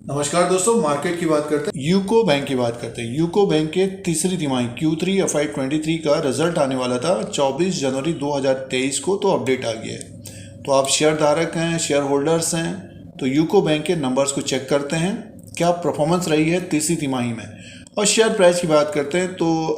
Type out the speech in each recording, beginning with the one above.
नमस्कार दोस्तों, मार्केट की बात करते हैं, यूको बैंक की बात करते हैं। यूको बैंक के तीसरी तिमाही Q3 FY23 का रिजल्ट आने वाला था 24 जनवरी 2023 को, तो अपडेट आ गया है। तो आप शेयर धारक हैं, शेयर होल्डर्स हैं, तो यूको बैंक के नंबर्स को चेक करते हैं क्या परफॉर्मेंस रही है तीसरी तिमाही में। और शेयर प्राइस की बात करते हैं तो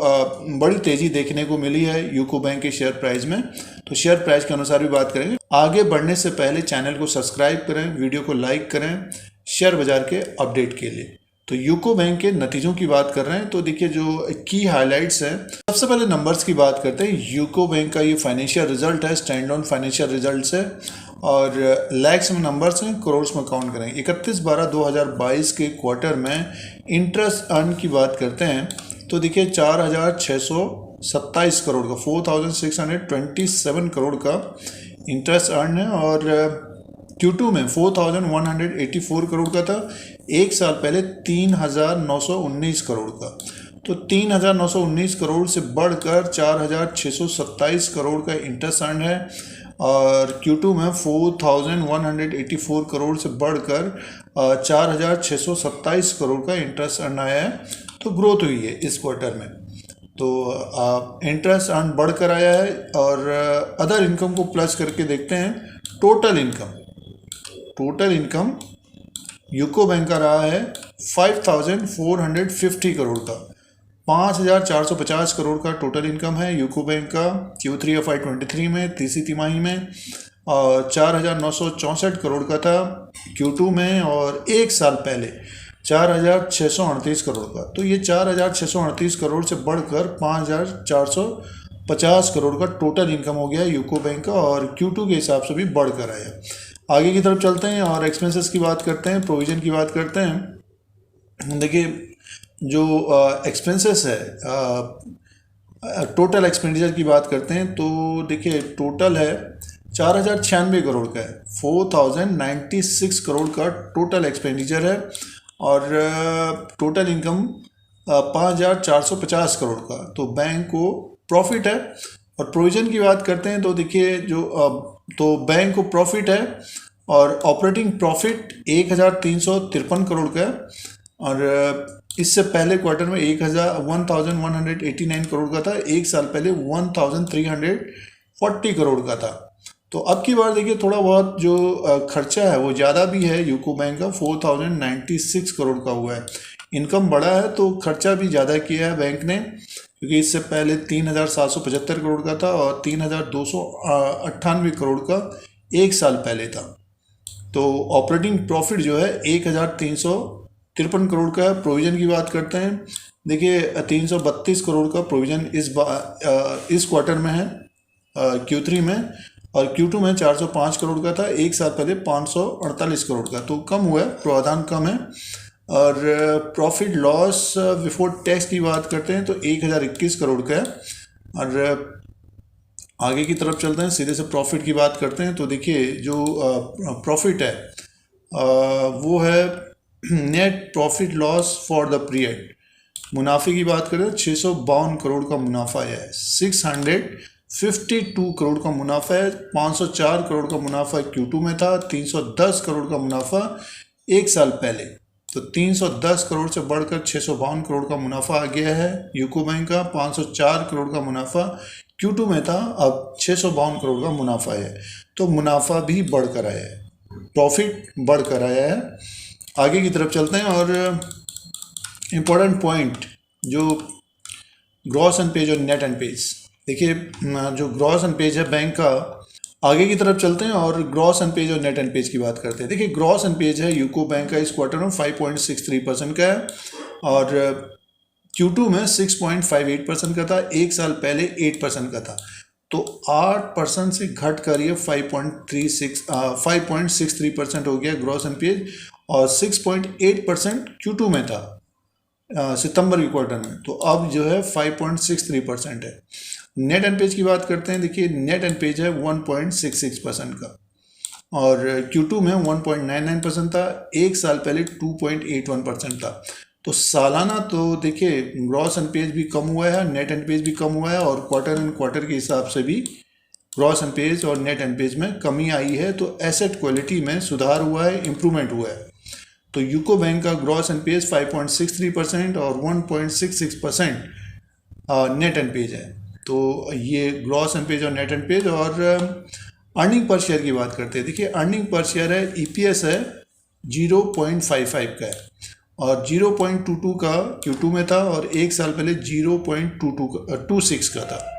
बड़ी तेज़ी देखने को मिली है यूको बैंक के शेयर प्राइस में। तो शेयर प्राइस के अनुसार भी बात करेंगे। आगे बढ़ने से पहले चैनल को सब्सक्राइब करें, वीडियो को लाइक करें शेयर बाजार के अपडेट के लिए। तो यूको बैंक के नतीजों की बात कर रहे हैं तो देखिए जो की हाइलाइट्स हैं, सबसे पहले नंबर्स की बात करते हैं। यूको बैंक का ये फाइनेंशियल रिजल्ट है, स्टैंड ऑन फाइनेंशियल रिजल्ट है और लैक्स में नंबर्स हैं, करोड़ में काउंट करेंगे। 31/12/2022 के क्वार्टर में इंटरेस्ट अर्न की बात करते हैं तो देखिए 4,627 करोड़ का 4,627 करोड़ का इंटरेस्ट अर्न है और Q2 में 4,184 करोड़ का था। एक साल पहले 3,919 करोड़ का। तो 3,919 करोड़ से बढ़कर 4,627 करोड़ का इंटरेस्ट अर्न है और Q2 में 4,184 करोड़ से बढ़कर 4,627 करोड़ का इंटरेस्ट अर्न आया है। तो ग्रोथ हुई है इस क्वार्टर में। तो इंटरेस्ट अर्न बढ़कर आया है और अदर इनकम को प्लस करके देखते हैं। टोटल इनकम यूको बैंक का रहा है 5,450 करोड़ का। 5,450 करोड़ का टोटल इनकम है यूको बैंक का Q3 FY23 में, तीसरी तिमाही में। और 4,964 करोड़ का था Q2 में और एक साल पहले 4,638 करोड़ का। तो ये 4,638 करोड़ से बढ़कर 5,450 करोड़ का टोटल इनकम हो गया यूको बैंक का और Q2 के हिसाब से भी बढ़कर आया। आगे की तरफ चलते हैं और एक्सपेंसेस की बात करते हैं, प्रोविज़न की बात करते हैं। देखिए जो एक्सपेंसेस है, टोटल एक्सपेंडिचर की बात करते हैं तो देखिए टोटल है 4,096 करोड़ का है। 4,096 करोड़ का टोटल एक्सपेंडिचर है और टोटल इनकम 5,450 करोड़ का। तो बैंक को प्रॉफिट है। और प्रोविज़न की बात करते हैं तो देखिए जो तो बैंक को प्रॉफिट है और ऑपरेटिंग प्रॉफिट 1,353 करोड़ का है और इससे पहले क्वार्टर में 1,189 करोड़ का था। एक साल पहले 1,340 करोड़ का था। तो अब की बार देखिए थोड़ा बहुत जो खर्चा है वो ज़्यादा भी है यूको बैंक का, 4,096 करोड़ का हुआ है। इनकम बढ़ा है तो खर्चा भी ज़्यादा किया है बैंक ने, क्योंकि इससे पहले 3,775 करोड़ का था और 3,298 करोड़ का एक साल पहले था। तो ऑपरेटिंग प्रॉफिट जो है 1,353 करोड़ का है। प्रोविज़न की बात करते हैं, देखिए 332 करोड़ का प्रोविज़न इस क्वार्टर में है Q3 में और Q2 में 405 करोड़ का था। एक साल पहले 548 करोड़ का। तो कम हुआ है, प्रावधान कम है। और प्रॉफिट लॉस बिफोर टैक्स की बात करते हैं तो 1,021 करोड़ का है। और आगे की तरफ चलते हैं, सीधे से प्रॉफिट की बात करते हैं तो देखिए जो प्रॉफिट है वो है net profit loss for the period. मुनाफे की बात करें 652 करोड़ का मुनाफा है। 652 करोड़ का मुनाफा है। 504 करोड़ का मुनाफा Q2 में था। 310 करोड़ का मुनाफा एक साल पहले। तो 310 करोड़ से बढ़कर 652 करोड़ का मुनाफा आ गया है यूको बैंक का। 504 करोड़ का मुनाफा Q2 में था, अब 652 करोड़ का मुनाफा है। तो मुनाफा भी बढ़कर आया है, प्रॉफिट बढ़कर आया है। आगे की तरफ चलते हैं और इम्पोर्टेंट पॉइंट जो ग्रॉस अनपेज और नेट अनपेज। देखिए जो ग्रॉस अनपेज है बैंक का, आगे की तरफ चलते हैं और ग्रॉस अनपेज और नेट अनपेज की बात करते हैं। देखिए ग्रॉस अनपेज है यूको बैंक का इस क्वार्टर में 5.63% का है और Q2 में 6.58% का था। एक साल पहले 8% का था। तो 8% से घट कर ये 5.63% हो गया ग्रॉस एनपीए और 6.8% Q2 में था सितंबर के क्वार्टर में। तो अब जो है 5.63% है। नेट एनपेज की बात करते हैं, देखिए नेट एनपेज है 1.66% का और Q2 में 1.99% था। एक साल पहले 2.81% था। तो सालाना तो देखिए ग्रॉस एनपेज भी कम हुआ है, नेट एनपेज भी कम हुआ है और क्वार्टर एंड क्वार्टर के हिसाब से भी ग्रॉस एनपेज और नेट एनपेज में कमी आई है। तो एसेट क्वालिटी में सुधार हुआ है, इम्प्रूवमेंट हुआ है। तो यूको बैंक का ग्रॉस एनपीएस 5.63% और 1.66% नेट एनपीएज है। तो ये ग्रॉस एनपीएज और नेट एनपीएज। और अर्निंग पर शेयर की बात करते हैं। देखिए अर्निंग पर शेयर है, ईपीएस है 0.55 का है और 0.22 का Q2 में था और एक साल पहले 0.26 का था।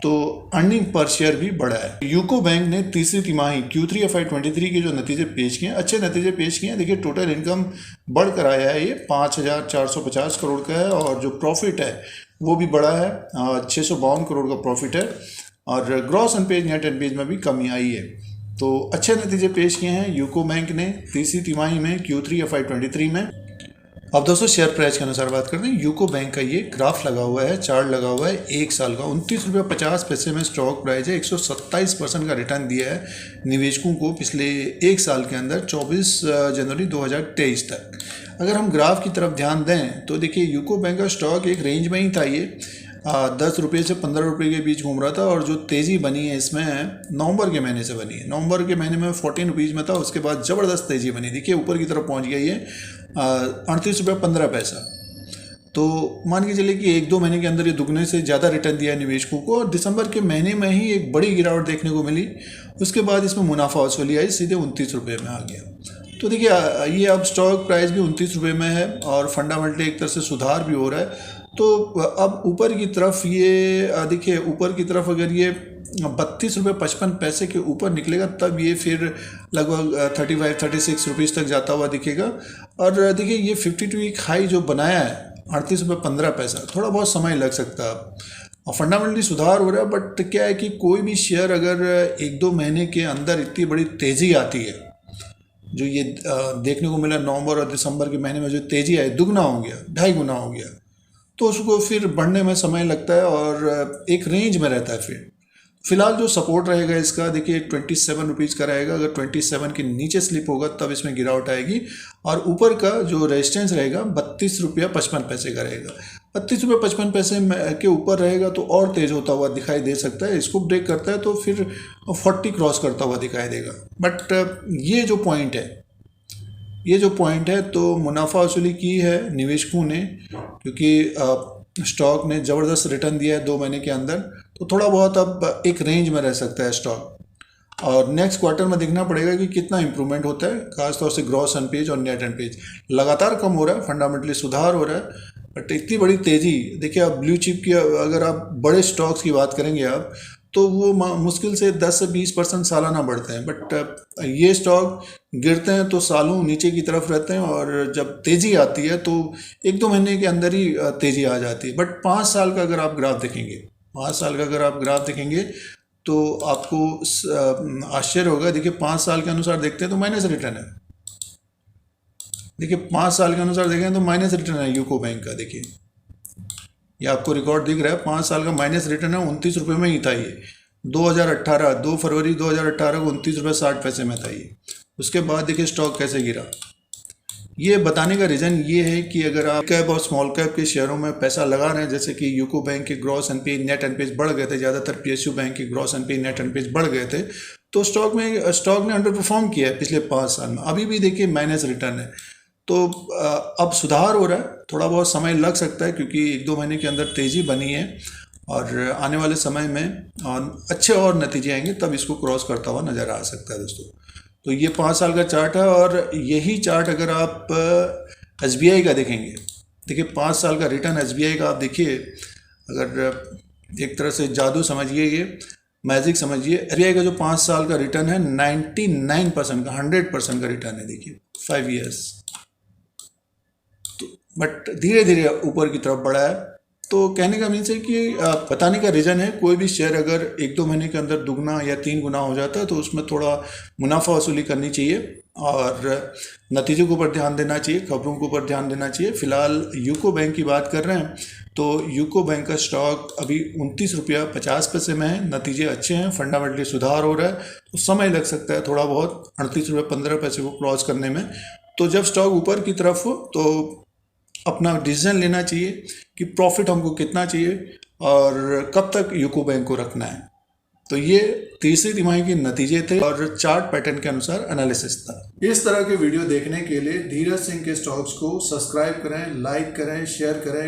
तो अर्निंग पर शेयर भी बढ़ा है। यूको बैंक ने तीसरी तिमाही Q3 FY23 के जो नतीजे पेश किए हैं, अच्छे नतीजे पेश किए हैं। देखिए टोटल इनकम बढ़कर आया है, ये 5,450 करोड़ का है और जो प्रॉफिट है वो भी बढ़ा है, 652 करोड़ का प्रॉफिट है और ग्रॉस एनपीएज नेट एनपीएज में भी कमी आई है। तो अच्छे नतीजे पेश किए हैं यूको बैंक ने तीसरी तिमाही में Q3 FY23 में। अब दोस्तों शेयर प्राइस के अनुसार बात करते हैं। यूको बैंक का ये ग्राफ लगा हुआ है, चार्ट लगा हुआ है एक साल का। 29.50 रुपये में स्टॉक प्राइस है। 127% का रिटर्न दिया है निवेशकों को पिछले एक साल के अंदर, 24 जनवरी 2023 तक। अगर हम ग्राफ की तरफ ध्यान दें तो देखिए यूको बैंक का स्टॉक एक रेंज में ही था, ये 10 रुपये से 15 रुपये के बीच घूम रहा था और जो तेज़ी बनी है इसमें नवंबर के महीने से बनी है। नवंबर के महीने में 14 रुपीज़ में था, उसके बाद ज़बरदस्त तेज़ी बनी। देखिए ऊपर की तरफ पहुंच गई है 38.15 रुपये। तो मान के चलिए कि एक दो महीने के अंदर ये दुगने से ज़्यादा रिटर्न दिया है निवेशकों को और दिसंबर के महीने में ही एक बड़ी गिरावट देखने को मिली। उसके बाद इसमें मुनाफा वसूली आई, सीधे 29 रुपये में आ गया। तो देखिए ये अब स्टॉक प्राइस भी 29 रुपये में है और फंडामेंटली एक तरह से सुधार भी हो रहा है। तो अब ऊपर की तरफ ये देखिए ऊपर की तरफ अगर ये 32.55 के ऊपर निकलेगा तब ये फिर लगभग 35-36 रुपीज़ तक जाता हुआ दिखेगा। और देखिए ये 52 वीक हाई जो बनाया है 38.15, थोड़ा बहुत समय लग सकता है। और फंडामेंटली सुधार हो रहा है, बट क्या है कि कोई भी शेयर अगर एक दो महीने के अंदर इतनी बड़ी तेज़ी आती है, जो ये देखने को मिला नवंबर और दिसंबर के महीने में जो तेज़ी आई, दुगना हो गया, 2.5 गुना हो गया, तो उसको फिर बढ़ने में समय लगता है और एक रेंज में रहता है। फिलहाल जो सपोर्ट रहेगा इसका देखिए 27 रुपीज़ का रहेगा। अगर 27 के नीचे स्लिप होगा तब इसमें गिरावट आएगी और ऊपर का जो रेजिस्टेंस रहेगा 32.55 का रहेगा। 32.55 के ऊपर रहेगा तो और तेज़ होता हुआ दिखाई दे सकता है। इसको ब्रेक करता है तो फिर 40 क्रॉस करता हुआ दिखाई देगा। बट ये जो पॉइंट है तो मुनाफा वसूली की है निवेशकों ने, क्योंकि स्टॉक ने ज़बरदस्त रिटर्न दिया है 2 महीने के अंदर। तो थोड़ा बहुत अब एक रेंज में रह सकता है स्टॉक और नेक्स्ट क्वार्टर में देखना पड़ेगा कि कितना इंप्रूवमेंट होता है, खासतौर से ग्रॉस एनपीएज और नेट एनपीएज। लगातार कम हो रहा है, फंडामेंटली सुधार हो रहा है, बट इतनी बड़ी तेज़ी देखिए अब ब्लू चिप की अगर आप बड़े स्टॉक्स की बात करेंगे आप तो वो मुश्किल से 10 से 20% सालाना बढ़ते हैं, बट ये स्टॉक गिरते हैं तो सालों नीचे की तरफ रहते हैं और जब तेज़ी आती है तो एक दो महीने के अंदर ही तेज़ी आ जाती है। बट 5 साल का अगर आप ग्राफ देखेंगे, 5 साल का अगर आप ग्राफ देखेंगे तो आपको आश्चर्य होगा। देखिए 5 साल के अनुसार देखते हैं तो माइनस रिटर्न है। देखिए 5 साल के अनुसार देखें तो माइनस रिटर्न है यूको बैंक का। देखिए ये आपको रिकॉर्ड दिख रहा है, 5 साल का माइनस रिटर्न है। 29 रुपये में ही था ये 2018, 2 फरवरी 2018 को 29 रुपये 60 पैसे में था ये। उसके बाद देखिए स्टॉक कैसे गिरा। ये बताने का रीज़न ये है कि अगर आप कैप और स्मॉल कैप के शेयरों में पैसा लगा रहे हैं, जैसे कि यूको बैंक के ग्रॉस एनपीए नेट एनपीएज बढ़ गए थे, ज़्यादातर पीएसयू बैंक के ग्रॉस एनपीए नेट एनपीएज बढ़ गए थे, तो स्टॉक ने अंडर परफॉर्म किया है पिछले 5 साल में। अभी भी देखिए माइनस रिटर्न है। तो अब सुधार हो रहा है, थोड़ा बहुत समय लग सकता है क्योंकि 1-2 महीने के अंदर तेज़ी बनी है और आने वाले समय में अच्छे और नतीजे आएंगे तब इसको क्रॉस करता हुआ नज़र आ सकता है दोस्तों। तो ये 5 साल का चार्ट है और यही चार्ट अगर आप एसबीआई का देखेंगे, देखिए 5 साल का रिटर्न एसबीआई का आप देखिए, अगर एक तरह से जादू समझिए, ये मैजिक समझिए, एसबीआई का जो 5 साल का रिटर्न है 99% का, 100% का रिटर्न है। देखिए 5 ईयर्स, तो बट धीरे धीरे ऊपर की तरफ बढ़ा है। तो कहने का मीन्स है कि बताने का रीज़न है कोई भी शेयर अगर 1-2 महीने के अंदर दुगना या 3 गुना हो जाता है तो उसमें थोड़ा मुनाफा वसूली करनी चाहिए और नतीजों के ऊपर ध्यान देना चाहिए, खबरों के ऊपर ध्यान देना चाहिए। फिलहाल यूको बैंक की बात कर रहे हैं तो यूको बैंक का स्टॉक अभी 29 रुपया 50 पैसे में है। नतीजे अच्छे हैं, फंडामेंटली सुधार हो रहा है, तो समय लग सकता है थोड़ा बहुत 38 रुपये 15 पैसे को क्रॉस करने में। तो जब स्टॉक ऊपर की तरफ हो तो अपना डिसीजन लेना चाहिए कि प्रॉफिट हमको कितना चाहिए और कब तक यूको बैंक को रखना है। तो ये तीसरी तिमाही के नतीजे थे और चार्ट पैटर्न के अनुसार एनालिसिस था। इस तरह के वीडियो देखने के लिए धीरज सिंह के स्टॉक्स को सब्सक्राइब करें, लाइक करें, शेयर करें।